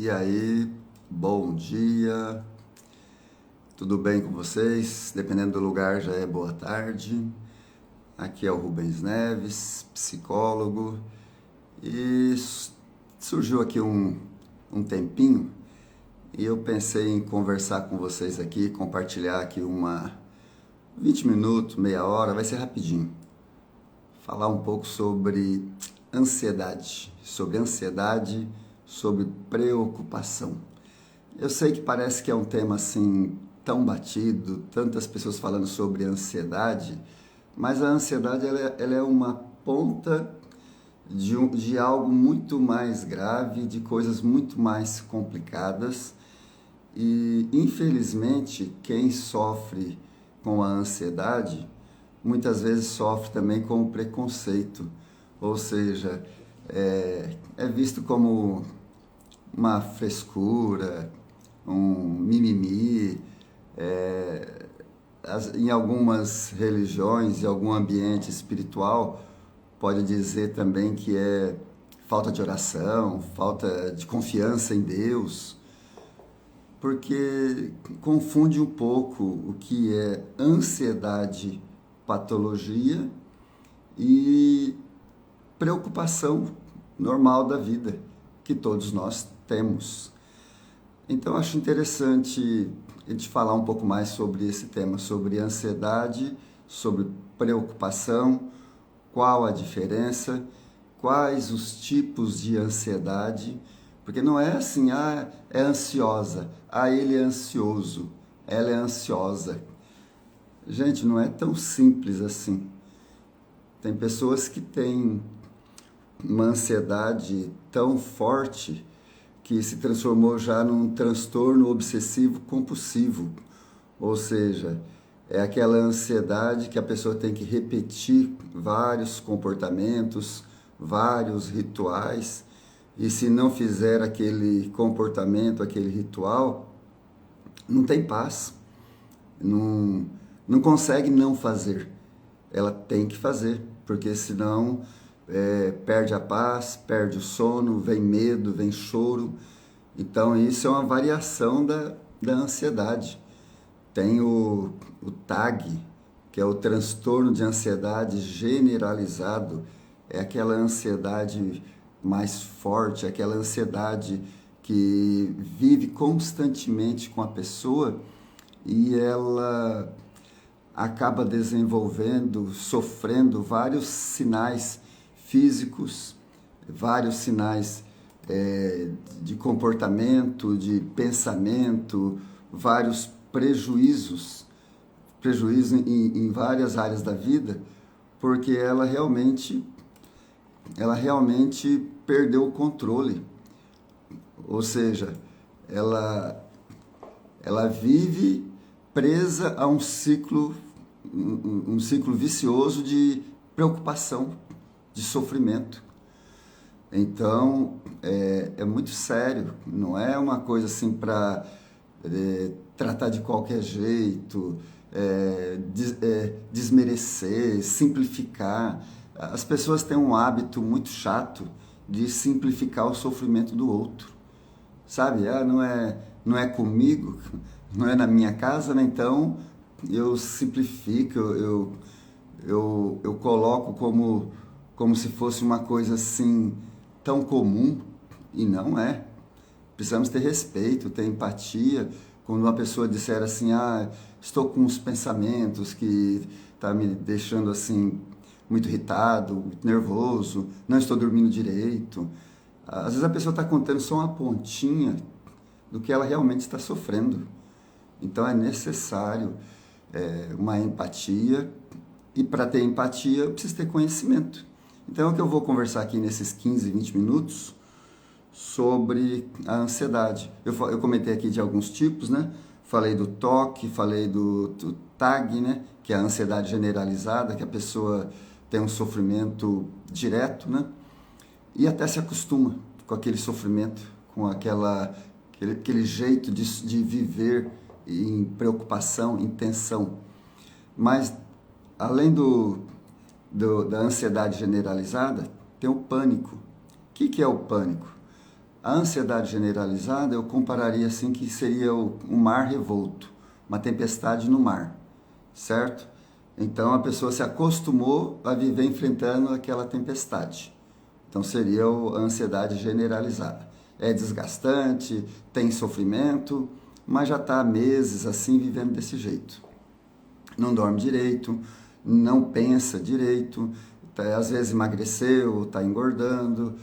E aí, bom dia, tudo bem com vocês? Dependendo do lugar já é boa tarde. Aqui é o Rubens Neves, psicólogo, e surgiu aqui um tempinho e eu pensei em conversar com vocês aqui, compartilhar aqui 20 minutos, meia hora, vai ser rapidinho. Falar um pouco sobre ansiedade, sobre preocupação. Eu sei que parece que é um tema assim tão batido, tantas pessoas falando sobre ansiedade, mas a ansiedade ela é uma ponta de algo muito mais grave, de coisas muito mais complicadas. E infelizmente quem sofre com a ansiedade muitas vezes sofre também com o preconceito, ou seja, é visto como uma frescura, um mimimi. Em algumas religiões, em algum ambiente espiritual, pode dizer também que é falta de oração, falta de confiança em Deus, porque confunde um pouco o que é ansiedade, patologia e preocupação normal da vida que todos nós temos. Então acho interessante a gente falar um pouco mais sobre esse tema, sobre ansiedade, sobre preocupação, qual a diferença, quais os tipos de ansiedade, porque não é assim, é ansiosa, ele é ansioso, ela é ansiosa. Gente, não é tão simples assim. Tem pessoas que têm uma ansiedade tão forte que se transformou já num transtorno obsessivo compulsivo. Ou seja, é aquela ansiedade que a pessoa tem que repetir vários comportamentos, vários rituais, e se não fizer aquele comportamento, aquele ritual, não tem paz, não consegue não fazer. Ela tem que fazer, porque senão perde a paz, perde o sono, vem medo, vem choro. Então isso é uma variação da ansiedade. Tem o TAG, que é o transtorno de ansiedade generalizado. É aquela ansiedade mais forte, aquela ansiedade que vive constantemente com a pessoa e ela acaba desenvolvendo, sofrendo vários sinais físicos, vários sinais de comportamento, de pensamento, vários prejuízos em várias áreas da vida, porque ela realmente perdeu o controle. Ou seja, ela vive presa a um ciclo vicioso de preocupação, de sofrimento. Então, é muito sério, não é uma coisa assim para tratar de qualquer jeito, desmerecer, simplificar. As pessoas têm um hábito muito chato de simplificar o sofrimento do outro. Sabe? Não é comigo, não é na minha casa, né? Então eu simplifico, eu coloco como se fosse uma coisa assim tão comum, e não é. Precisamos ter respeito, ter empatia. Quando uma pessoa disser assim, estou com uns pensamentos que tá me deixando assim muito irritado, muito nervoso, não estou dormindo direito. Às vezes a pessoa está contando só uma pontinha do que ela realmente está sofrendo. Então é necessário uma empatia, e para ter empatia eu preciso ter conhecimento. Então é o que eu vou conversar aqui nesses 15, 20 minutos sobre a ansiedade. Eu comentei aqui de alguns tipos, né? Falei do TOC, falei do TAG, né? Que é a ansiedade generalizada, que a pessoa tem um sofrimento direto, né? E até se acostuma com aquele sofrimento, com aquele jeito de viver em preocupação, em tensão. Mas, além da ansiedade generalizada, tem o pânico. O que é o pânico? A ansiedade generalizada eu compararia assim que seria um mar revolto, uma tempestade no mar, certo? Então a pessoa se acostumou a viver enfrentando aquela tempestade. Então seria a ansiedade generalizada. É desgastante, tem sofrimento, mas já está há meses assim vivendo desse jeito. Não dorme direito, não pensa direito, às vezes emagreceu, está engordando,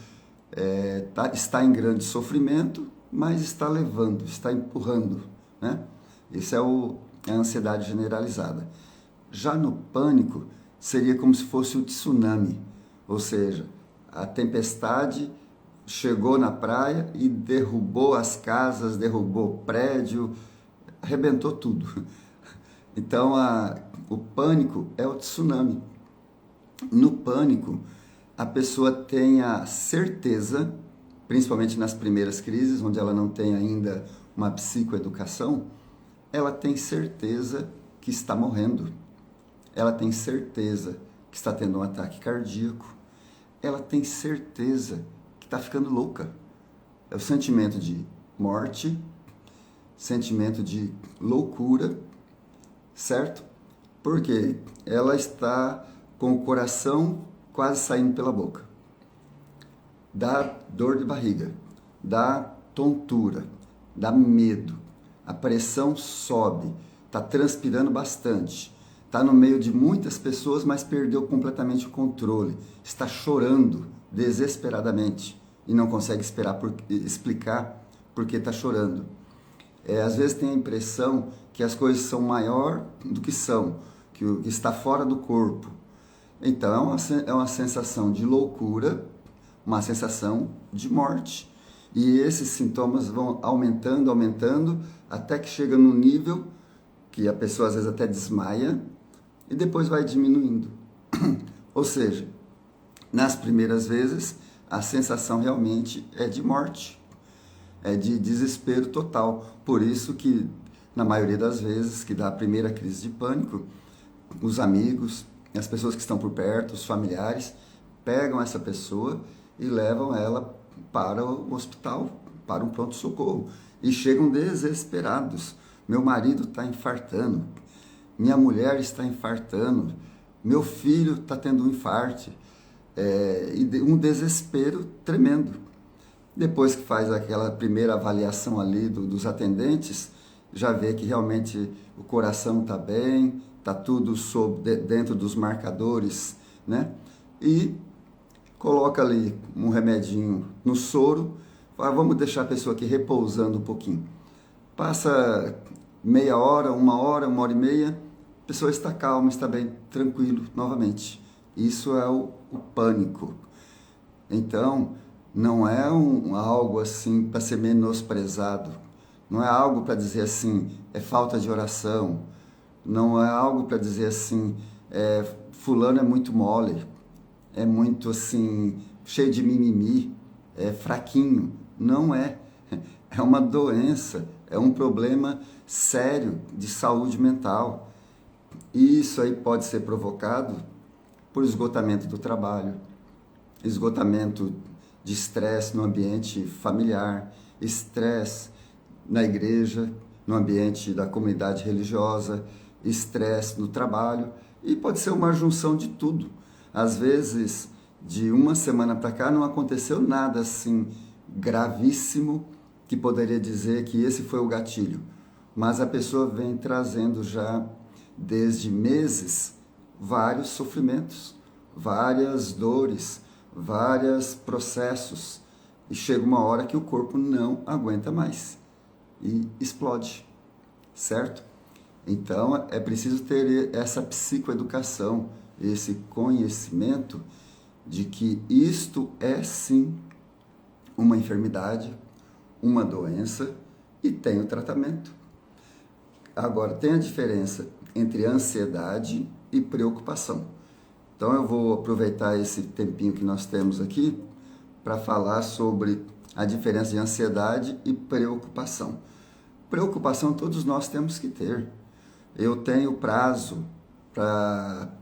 está em grande sofrimento, mas está levando, está empurrando, né? Isso é a ansiedade generalizada. Já no pânico, seria como se fosse o tsunami, ou seja, a tempestade chegou na praia e derrubou as casas, derrubou o prédio, arrebentou tudo. Então, o pânico é o tsunami. No pânico, a pessoa tem a certeza, principalmente nas primeiras crises, onde ela não tem ainda uma psicoeducação, ela tem certeza que está morrendo. Ela tem certeza que está tendo um ataque cardíaco. Ela tem certeza que está ficando louca. É o sentimento de morte, sentimento de loucura, certo? Porque ela está com o coração quase saindo pela boca. Dá dor de barriga, dá tontura, dá medo, a pressão sobe, está transpirando bastante, está no meio de muitas pessoas, mas perdeu completamente o controle, está chorando desesperadamente e não consegue explicar por que está chorando. Às vezes tem a impressão que as coisas são maior do que são, que está fora do corpo. Então é uma sensação de loucura, uma sensação de morte. E esses sintomas vão aumentando, aumentando, até que chega num nível que a pessoa às vezes até desmaia e depois vai diminuindo. Ou seja, nas primeiras vezes a sensação realmente é de morte, é de desespero total. Por isso que, na maioria das vezes que dá a primeira crise de pânico, os amigos, as pessoas que estão por perto, os familiares, pegam essa pessoa e levam ela para o hospital, para um pronto-socorro. E chegam desesperados. Meu marido está infartando, minha mulher está infartando, meu filho está tendo um infarte. E um desespero tremendo. Depois que faz aquela primeira avaliação ali dos atendentes, já vê que realmente o coração está bem, está tudo dentro dos marcadores, né? E coloca ali um remedinho no soro, fala, vamos deixar a pessoa aqui repousando um pouquinho. Passa meia hora, uma hora e meia, a pessoa está calma, está bem, tranquilo novamente. Isso é o pânico. Então, não é algo assim para ser menosprezado, não é algo para dizer assim, é falta de oração, não é algo para dizer assim, fulano é muito mole, é muito assim, cheio de mimimi, é fraquinho. Não é. É uma doença, é um problema sério de saúde mental. E isso aí pode ser provocado por esgotamento do trabalho, esgotamento de estresse no ambiente familiar, estresse na igreja, no ambiente da comunidade religiosa, estresse no trabalho, e pode ser uma junção de tudo. Às vezes, de uma semana para cá, não aconteceu nada assim gravíssimo que poderia dizer que esse foi o gatilho, mas a pessoa vem trazendo já desde meses vários sofrimentos, várias dores, vários processos, e chega uma hora que o corpo não aguenta mais e explode, certo? Então é preciso ter essa psicoeducação, esse conhecimento de que isto é sim uma enfermidade, uma doença e tem o tratamento. Agora, tem a diferença entre ansiedade e preocupação. Então eu vou aproveitar esse tempinho que nós temos aqui para falar sobre a diferença de ansiedade e preocupação. Preocupação todos nós temos que ter. Eu tenho prazo para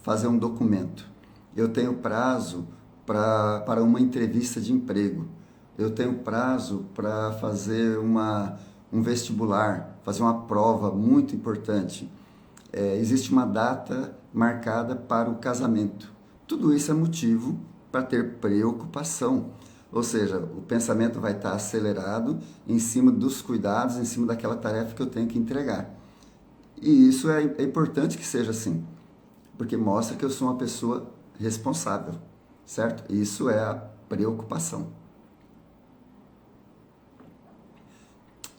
fazer um documento. Eu tenho prazo para uma entrevista de emprego. eu tenho prazo para fazer um vestibular, fazer uma prova muito importante. Existe uma data marcada para o casamento. Tudo isso é motivo para ter preocupação. Ou seja, o pensamento vai estar acelerado em cima dos cuidados, em cima daquela tarefa que eu tenho que entregar. E isso é importante que seja assim, porque mostra que eu sou uma pessoa responsável, certo? Isso é a preocupação.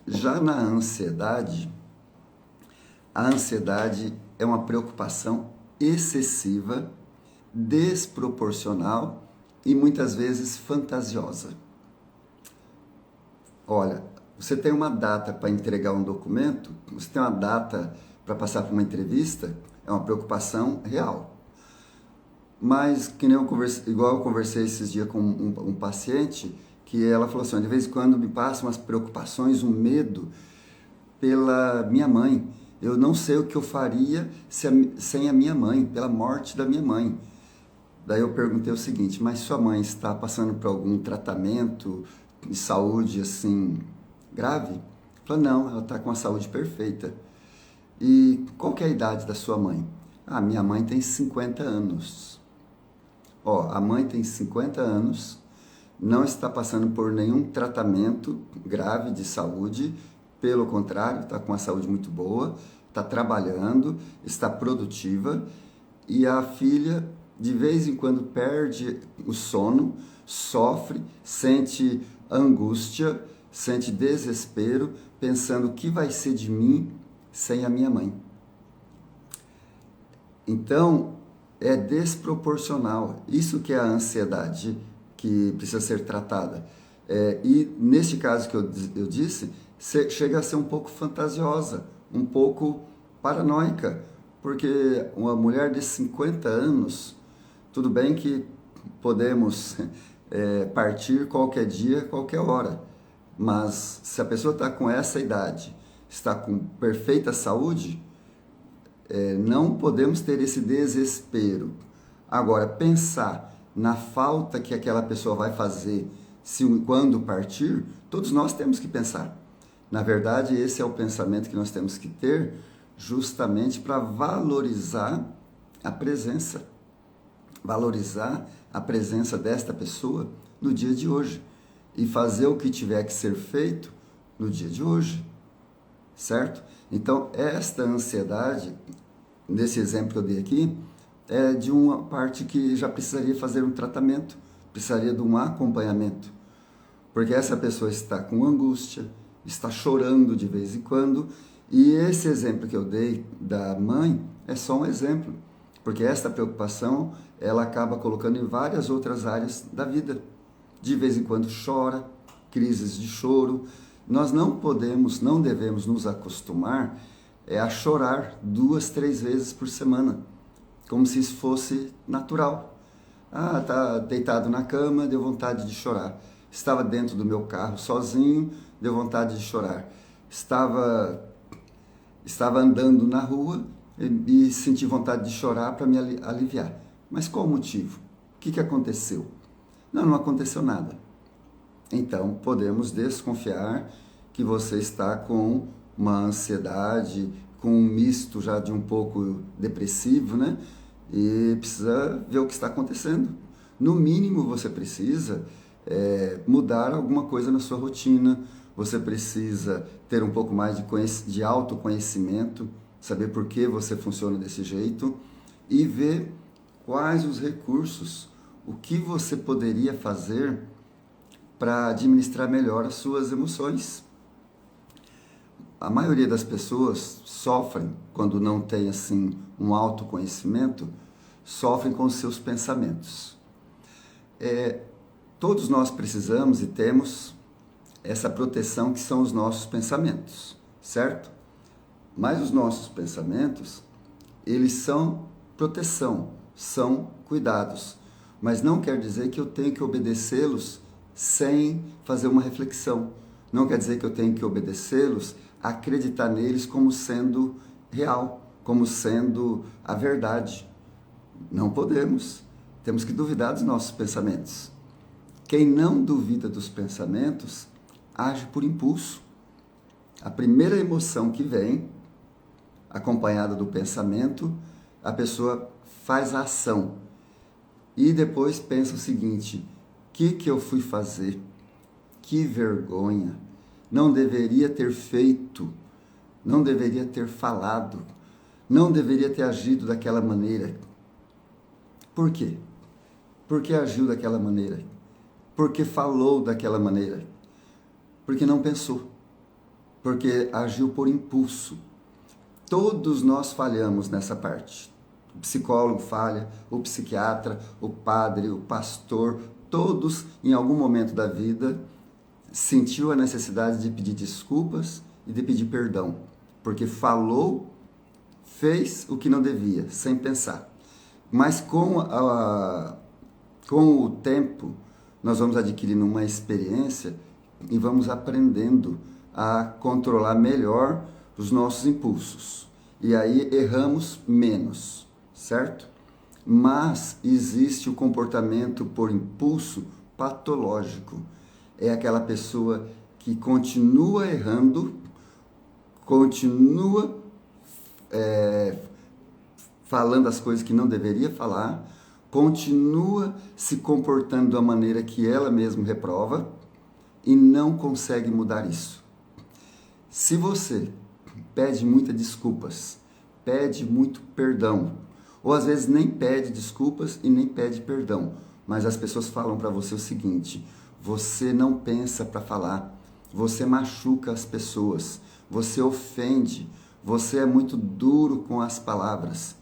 Já na ansiedade, a ansiedade é uma preocupação excessiva, desproporcional e muitas vezes fantasiosa. Olha, você tem uma data para entregar um documento, você tem uma data para passar por uma entrevista, é uma preocupação real. Mas, que nem igual eu conversei esses dias com um paciente, que ela falou assim, de vez em quando me passam umas preocupações, um medo pela minha mãe. Eu não sei o que eu faria sem a minha mãe, pela morte da minha mãe. Daí eu perguntei o seguinte, mas sua mãe está passando por algum tratamento de saúde assim grave? Ela falou, não, ela está com a saúde perfeita. E qual que é a idade da sua mãe? Ah, minha mãe tem 50 anos. Ó, a mãe tem 50 anos, não está passando por nenhum tratamento grave de saúde, pelo contrário, está com a saúde muito boa, está trabalhando, está produtiva, e a filha de vez em quando perde o sono, sofre, sente angústia, sente desespero, pensando o que vai ser de mim sem a minha mãe. Então, é desproporcional. Isso que é a ansiedade que precisa ser tratada. E neste caso que eu disse, chega a ser um pouco fantasiosa, um pouco paranoica, porque uma mulher de 50 anos, tudo bem que podemos partir qualquer dia, qualquer hora, mas se a pessoa está com essa idade, está com perfeita saúde, não podemos ter esse desespero. Agora, pensar na falta que aquela pessoa vai fazer quando partir, todos nós temos que pensar. Na verdade, esse é o pensamento que nós temos que ter justamente para valorizar a presença. Valorizar a presença desta pessoa no dia de hoje e fazer o que tiver que ser feito no dia de hoje, certo? Então, esta ansiedade, nesse exemplo que eu dei aqui, é de uma parte que já precisaria fazer um tratamento, precisaria de um acompanhamento, porque essa pessoa está com angústia, está chorando de vez em quando, e esse exemplo que eu dei da mãe é só um exemplo, porque esta preocupação, ela acaba colocando em várias outras áreas da vida. De vez em quando chora, crises de choro. Nós não podemos, não devemos nos acostumar a chorar 2, 3 vezes por semana, como se isso fosse natural. Ah, tá deitado na cama, deu vontade de chorar. Estava dentro do meu carro sozinho, deu vontade de chorar. Estava andando na rua e senti vontade de chorar para me aliviar. Mas qual o motivo? O que aconteceu? Não aconteceu nada. Então, podemos desconfiar que você está com uma ansiedade, com um misto já de um pouco depressivo, né? E precisa ver o que está acontecendo. No mínimo, você precisa mudar alguma coisa na sua rotina, você precisa ter um pouco mais de autoconhecimento, saber por que você funciona desse jeito e ver quais os recursos, o que você poderia fazer para administrar melhor as suas emoções. A maioria das pessoas sofrem, quando não tem assim um autoconhecimento, sofrem com os seus pensamentos. Todos nós precisamos e temos essa proteção que são os nossos pensamentos, certo? Mas os nossos pensamentos, eles são proteção, são cuidados, mas não quer dizer que eu tenho que obedecê-los sem fazer uma reflexão. Não quer dizer que eu tenho que obedecê-los, acreditar neles como sendo real, como sendo a verdade. Não podemos. Temos que duvidar dos nossos pensamentos. Quem não duvida dos pensamentos age por impulso. A primeira emoção que vem, acompanhada do pensamento, a pessoa faz a ação e depois pensa o seguinte: o que eu fui fazer? Que vergonha! Não deveria ter feito, não deveria ter falado, não deveria ter agido daquela maneira. Por quê? Por que agiu daquela maneira? Por que falou daquela maneira? Porque não pensou, porque agiu por impulso. Todos nós falhamos nessa parte. O psicólogo falha, o psiquiatra, o padre, o pastor, todos em algum momento da vida sentiu a necessidade de pedir desculpas e de pedir perdão, porque falou, fez o que não devia, sem pensar. Mas com o tempo, nós vamos adquirindo uma experiência e vamos aprendendo a controlar melhor os nossos impulsos. E aí erramos menos, certo? Mas existe o comportamento por impulso patológico. É aquela pessoa que continua errando, continua falando as coisas que não deveria falar, continua se comportando da maneira que ela mesma reprova e não consegue mudar isso. Se você pede muitas desculpas, pede muito perdão, ou às vezes nem pede desculpas e nem pede perdão, mas as pessoas falam para você o seguinte: você não pensa para falar, você machuca as pessoas, você ofende, você é muito duro com as palavras.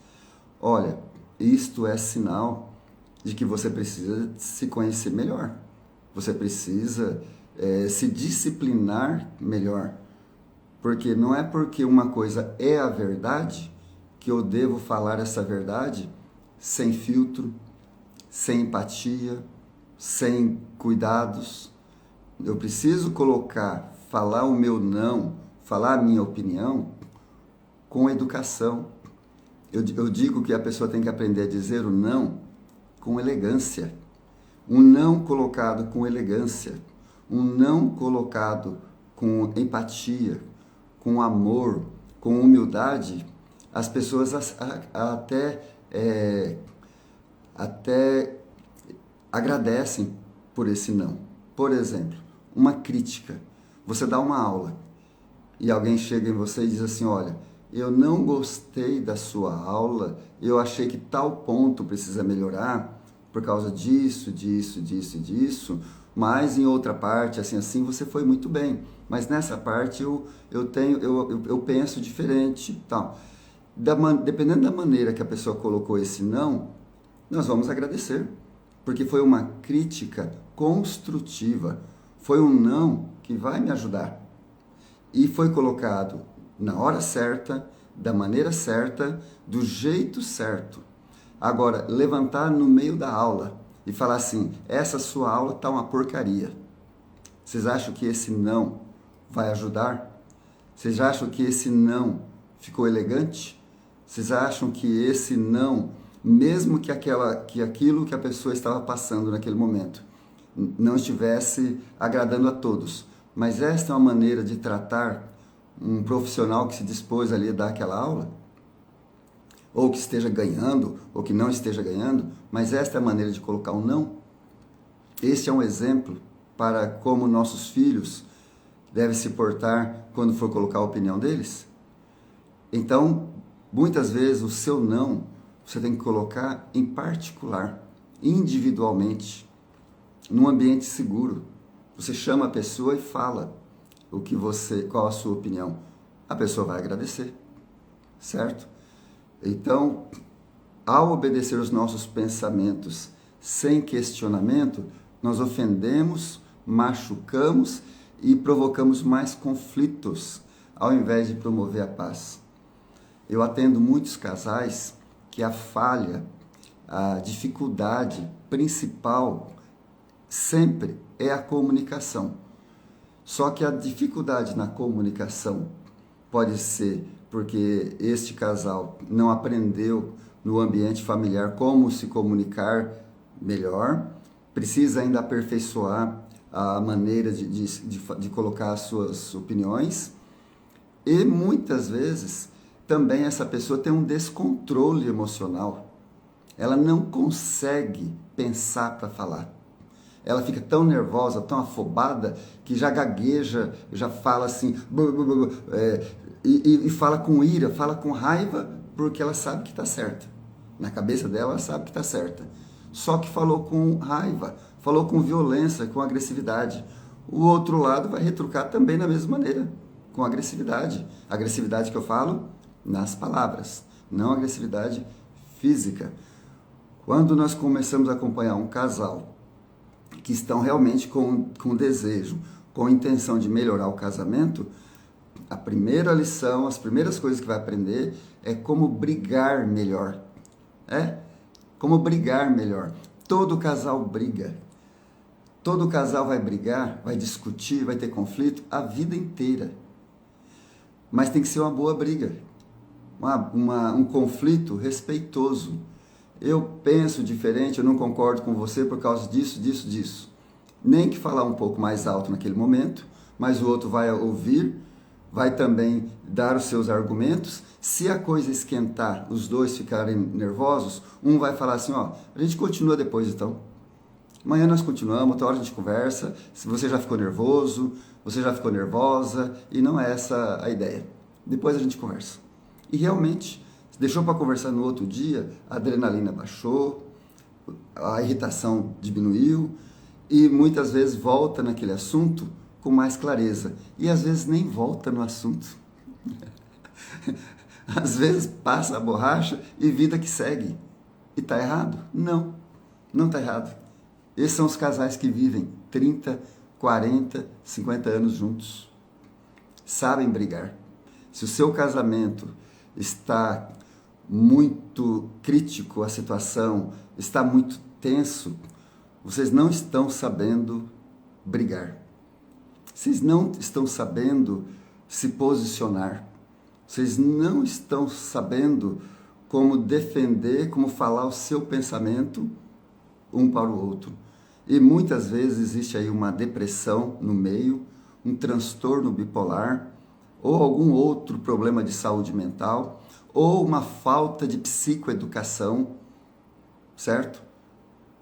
Olha, isto é sinal de que você precisa se conhecer melhor, você precisa se disciplinar melhor, porque não é porque uma coisa é a verdade que eu devo falar essa verdade sem filtro, sem empatia, sem cuidados. Eu preciso falar o meu não, falar a minha opinião com educação. Eu digo que a pessoa tem que aprender a dizer o não com elegância. Um não colocado com elegância, um não colocado com empatia, com amor, com humildade, as pessoas até agradecem por esse não. Por exemplo, uma crítica. Você dá uma aula e alguém chega em você e diz assim: olha, eu não gostei da sua aula, eu achei que tal ponto precisa melhorar por causa disso, disso, disso e disso, mas em outra parte, assim, você foi muito bem. Mas nessa parte eu penso diferente, tal. Dependendo da maneira que a pessoa colocou esse não, nós vamos agradecer, porque foi uma crítica construtiva, foi um não que vai me ajudar. E foi colocado na hora certa, da maneira certa, do jeito certo. Agora, levantar no meio da aula e falar assim: essa sua aula tá uma porcaria. Vocês acham que esse não vai ajudar? Vocês acham que esse não ficou elegante? Vocês acham que esse não, mesmo que aquilo que a pessoa estava passando naquele momento, não estivesse agradando a todos, mas esta é uma maneira de tratar um profissional que se dispôs ali a dar aquela aula? Ou que esteja ganhando, ou que não esteja ganhando, mas esta é a maneira de colocar um não? Este é um exemplo para como nossos filhos devem se portar quando for colocar a opinião deles? Então, muitas vezes o seu não, você tem que colocar em particular, individualmente, num ambiente seguro. Você chama a pessoa e fala qual a sua opinião. A pessoa vai agradecer, certo? Então, ao obedecer os nossos pensamentos sem questionamento, nós ofendemos, machucamos e provocamos mais conflitos, ao invés de promover a paz. Eu atendo muitos casais que a falha, a dificuldade principal sempre é a comunicação. Só que a dificuldade na comunicação pode ser porque este casal não aprendeu no ambiente familiar como se comunicar melhor, precisa ainda aperfeiçoar a maneira de colocar as suas opiniões, e muitas vezes também essa pessoa tem um descontrole emocional. Ela não consegue pensar para falar. Ela fica tão nervosa, tão afobada, que já gagueja, já fala assim, e fala com ira, fala com raiva, porque ela sabe que está certa. Na cabeça dela, ela sabe que está certa. Só que falou com raiva, falou com violência, com agressividade. O outro lado vai retrucar também da mesma maneira, com agressividade. Agressividade que eu falo nas palavras, não agressividade física. Quando nós começamos a acompanhar um casal que estão realmente com desejo, com intenção de melhorar o casamento, a primeira lição, as primeiras coisas que vai aprender é como brigar melhor. Como brigar melhor. Todo casal briga. Todo casal vai brigar, vai discutir, vai ter conflito a vida inteira. Mas tem que ser uma boa briga. Um conflito respeitoso. Eu penso diferente, eu não concordo com você por causa disso. Nem que falar um pouco mais alto naquele momento, mas o outro vai ouvir, vai também dar os seus argumentos. Se a coisa esquentar, os dois ficarem nervosos, um vai falar assim, a gente continua depois então. Amanhã nós continuamos, outra hora a gente conversa, se você já ficou nervoso, você já ficou nervosa, e não é essa a ideia. Depois a gente conversa. E realmente, deixou para conversar no outro dia, a adrenalina baixou, a irritação diminuiu, e muitas vezes volta naquele assunto com mais clareza. E às vezes nem volta no assunto. Às vezes passa a borracha e vida que segue. E está errado? Não, não está errado. Esses são os casais que vivem 30, 40, 50 anos juntos. Sabem brigar. Se o seu casamento está muito crítico, a situação está muito tenso, vocês não estão sabendo brigar. Vocês não estão sabendo se posicionar. Vocês não estão sabendo como defender, como falar o seu pensamento um para o outro. E muitas vezes existe aí uma depressão no meio, um transtorno bipolar, ou algum outro problema de saúde mental, ou uma falta de psicoeducação, certo?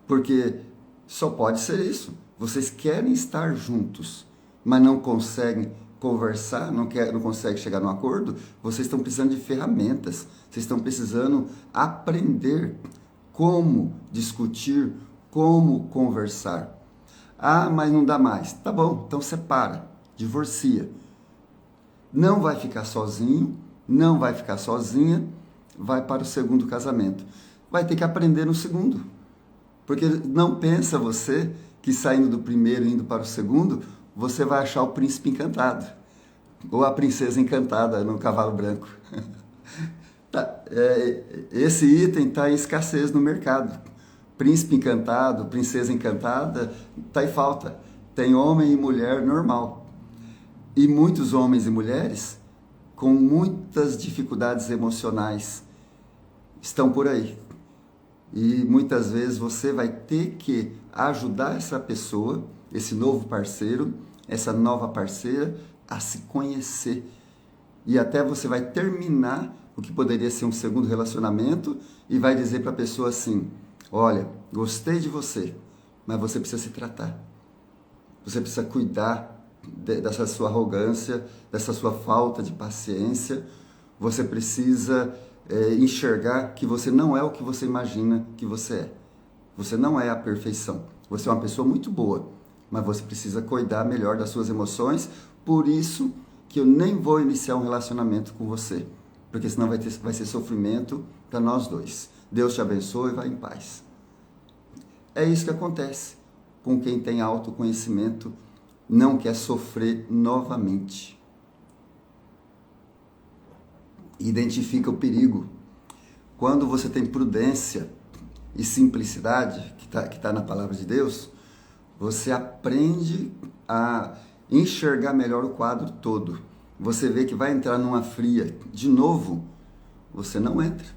Porque só pode ser isso. Vocês querem estar juntos, mas não conseguem conversar, não conseguem chegar num acordo, vocês estão precisando de ferramentas, vocês estão precisando aprender como discutir, como conversar. Ah, mas não dá mais. Tá bom, então separa, divorcia. Não vai ficar sozinho, não vai ficar sozinha, vai para o segundo casamento. Vai ter que aprender no segundo. Porque não pensa você que saindo do primeiro e indo para o segundo, você vai achar o príncipe encantado. Ou a princesa encantada no cavalo branco. Esse item está em escassez no mercado. Príncipe encantado, princesa encantada, está em falta. Tem homem e mulher normal. E muitos homens e mulheres com muitas dificuldades emocionais estão por aí. E muitas vezes você vai ter que ajudar essa pessoa, esse novo parceiro, essa nova parceira, a se conhecer. E até você vai terminar o que poderia ser um segundo relacionamento e vai dizer para a pessoa assim, olha, gostei de você, mas você precisa se tratar. Você precisa cuidar dessa sua arrogância, dessa sua falta de paciência. Você precisa enxergar que você não é o que você imagina que você é. Você não é a perfeição. Você é uma pessoa muito boa, mas você precisa cuidar melhor das suas emoções. Por isso que eu nem vou iniciar um relacionamento com você, porque senão vai ser sofrimento para nós dois. Deus te abençoe e vá em paz. É isso que acontece com quem tem autoconhecimento, não quer sofrer novamente. Identifica o perigo. Quando você tem prudência e simplicidade, que tá na palavra de Deus, você aprende a enxergar melhor o quadro todo. Você vê que vai entrar numa fria de novo, você não entra.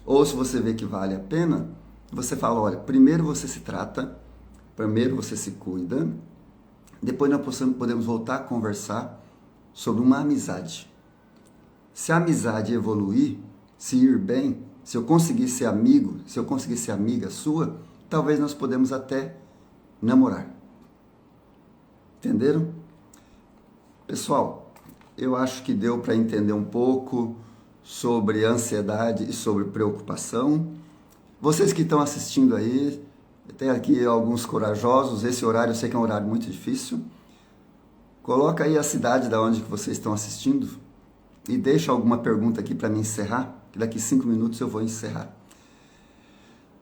Ou se você vê que vale a pena, você fala, olha, primeiro você se trata, Primeiro você se cuida, depois nós podemos voltar a conversar sobre uma amizade. Se a amizade evoluir, se ir bem, se eu conseguir ser amigo, se eu conseguir ser amiga sua, talvez nós podemos até namorar. Entenderam? Pessoal, eu acho que deu para entender um pouco sobre ansiedade e sobre preocupação. Vocês que estão assistindo aí, tem aqui alguns corajosos, esse horário eu sei que é um horário muito difícil. Coloca aí a cidade da onde que vocês estão assistindo e deixa alguma pergunta aqui para mim encerrar, que daqui 5 minutos eu vou encerrar.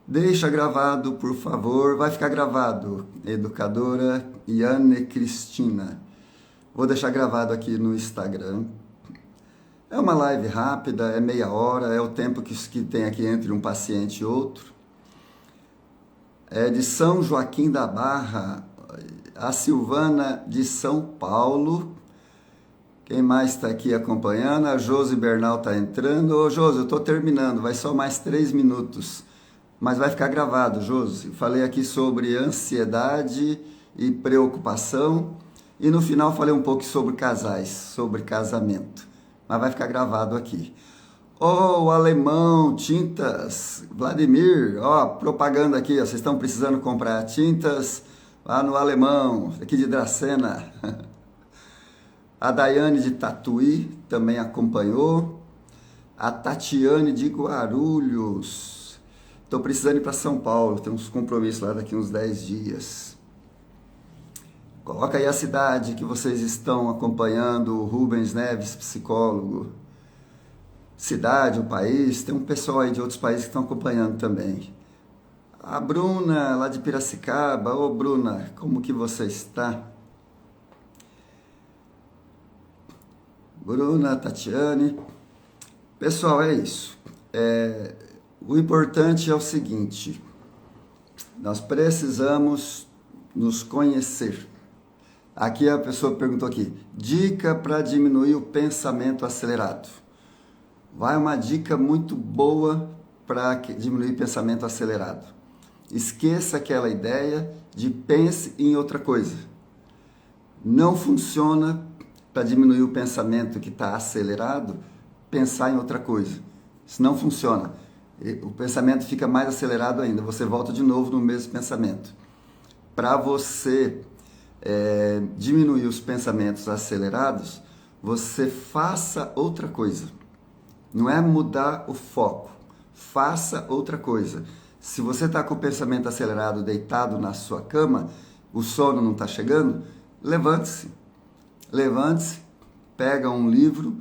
Deixa gravado, por favor, vai ficar gravado, educadora Yane Cristina. Vou deixar gravado aqui no Instagram. É uma live rápida, é meia hora, é o tempo que tem aqui entre um paciente e outro. É de São Joaquim da Barra, a Silvana de São Paulo. Quem mais está aqui acompanhando? A Josi Bernal está entrando. Ô Josi, eu estou terminando, vai só mais 3 minutos. Mas vai ficar gravado, Josi. Falei aqui sobre ansiedade e preocupação. E no final falei um pouco sobre casais, sobre casamento. Mas vai ficar gravado aqui. O alemão, tintas, Vladimir, propaganda aqui, vocês estão precisando comprar tintas lá no alemão, aqui de Dracena. A Daiane de Tatuí também acompanhou. A Tatiane de Guarulhos. Estou precisando ir para São Paulo, tem uns compromissos lá daqui uns 10 dias. Coloca aí a cidade que vocês estão acompanhando, o Rubens Neves, psicólogo. Cidade, o país, tem um pessoal aí de outros países que estão acompanhando também. A Bruna, lá de Piracicaba. Ô Bruna, como que você está? Bruna, Tatiane. Pessoal, é isso. O importante é o seguinte, nós precisamos nos conhecer. Aqui a pessoa perguntou aqui, dica para diminuir o pensamento acelerado. Vai uma dica muito boa para diminuir o pensamento acelerado. Esqueça aquela ideia de pense em outra coisa. Não funciona para diminuir o pensamento que está acelerado, pensar em outra coisa. Isso não funciona. O pensamento fica mais acelerado ainda. Você volta de novo no mesmo pensamento. Para você diminuir os pensamentos acelerados, você faça outra coisa. Não é mudar o foco. Faça outra coisa. Se você está com o pensamento acelerado, deitado na sua cama, o sono não está chegando, levante-se. Levante-se, pega um livro.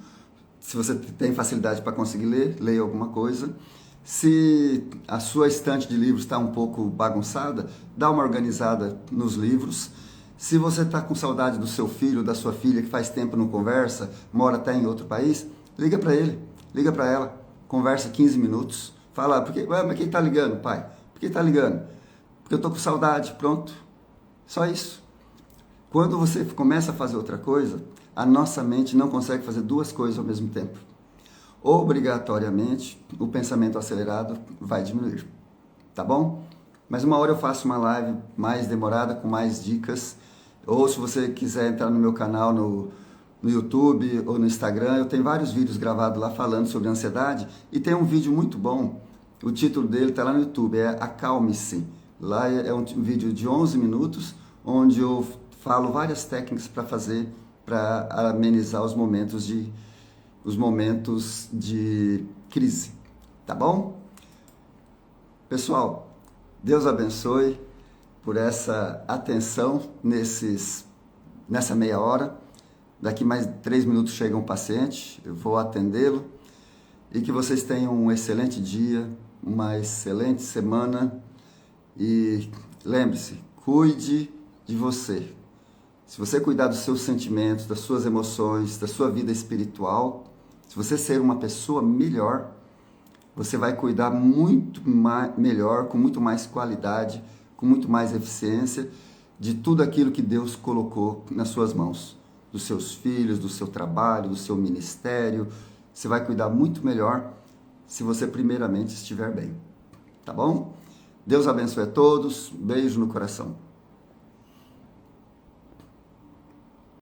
Se você tem facilidade para conseguir ler, leia alguma coisa. Se a sua estante de livros está um pouco bagunçada, dá uma organizada nos livros. Se você está com saudade do seu filho, da sua filha, que faz tempo não conversa, mora até em outro país, liga para ele, liga para ela, conversa 15 minutos. Fala, mas quem está ligando, pai? Por que está ligando? Porque eu estou com saudade, pronto. Só isso. Quando você começa a fazer outra coisa, a nossa mente não consegue fazer duas coisas ao mesmo tempo. Obrigatoriamente, o pensamento acelerado vai diminuir, tá bom? Mas uma hora eu faço uma live mais demorada, com mais dicas, ou se você quiser entrar no meu canal no YouTube ou no Instagram, eu tenho vários vídeos gravados lá falando sobre ansiedade, e tem um vídeo muito bom, o título dele está lá no YouTube, é Acalme-se. Lá é um vídeo de 11 minutos, onde eu falo várias técnicas para fazer, para amenizar os momentos de crise, tá bom? Pessoal, Deus abençoe por essa atenção nessa meia hora. Daqui mais 3 minutos chega um paciente, eu vou atendê-lo. E que vocês tenham um excelente dia, uma excelente semana. E lembre-se, cuide de você. Se você cuidar dos seus sentimentos, das suas emoções, da sua vida espiritual, se você ser uma pessoa melhor, você vai cuidar muito melhor, com muito mais qualidade, com muito mais eficiência de tudo aquilo que Deus colocou nas suas mãos. Dos seus filhos, do seu trabalho, do seu ministério. Você vai cuidar muito melhor se você primeiramente estiver bem. Tá bom? Deus abençoe a todos. Beijo no coração.